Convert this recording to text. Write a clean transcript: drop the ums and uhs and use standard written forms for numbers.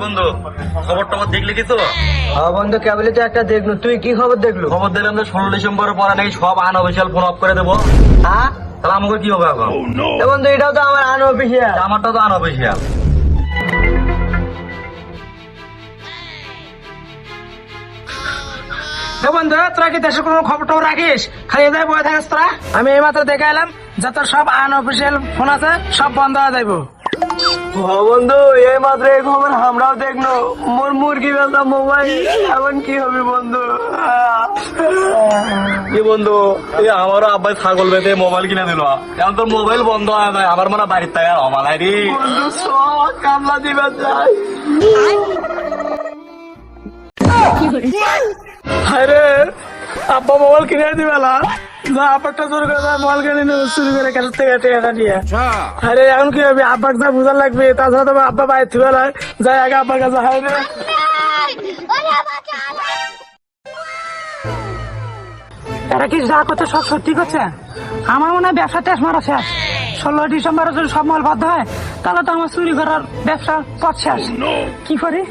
বন্ধু খবর টবর দেখলি কিছু? বন্ধু কেবলই তো একটা দেখলো, তুই কি খবর দেখলো? খবর দিলাম যে 16 ডিসেম্বরের পরে নাকি সব আনঅফিসিয়াল ফোন অফ করে দেবো। হ্যাঁ তাহলে আমাকে কি হবে এখন? বন্ধু এটাও তো আমার আনঅফিসিয়াল। আমারটা তো আনঅফিসিয়াল। বন্ধু তোরা কি দেশের কোনো খবর টবর রাখিস? খালি এদের বয়ে থাকিস তোরা? আমি এই মাত্র দেখে এলাম যত সব আনঅফিসিয়াল ফোন আছে সব বন্ধ হয়ে যাইব। বন্ধু এই মাত্র এই খবর আমরাও দেখলো, মোর মুরগি বেচা মোবাইল এখন কি হবে বন্ধু? কি বন্ধু, এই আমারও আব্বাই ছাগল বেঁধে মোবাইল কিনে দিল, এখন তোর মোবাইল বন্ধ হয় না। আমার মনে বাড়ির থেকে আর অমালাই রে। বন্ধু সব কামলা দিবে যাই। আরে আব্বা মোবাইল কিনে দিবেলা, যা আব্বারটা জোর করে মোবাইল কিনে নিয়ে চুরি করে কাছে থেকে টাকা দিয়ে। আরে এখন কি হবে? আব্বাকে যা বুঝার লাগবে, তাছাড়া তো আব্বা বাইরে থুবে যাই আগে আব্বার কাছে। হায় রে এরা কি যা করছে সব সত্যি করছে? আমার মনে হয় ব্যবসা টেস্ট মারা শেষ। 16 ডিসেম্বরে যদি সব মাল বাধ্য হয় তাহলে তো আমার চুরি করার ব্যবসা পথ শেষ। কি করি?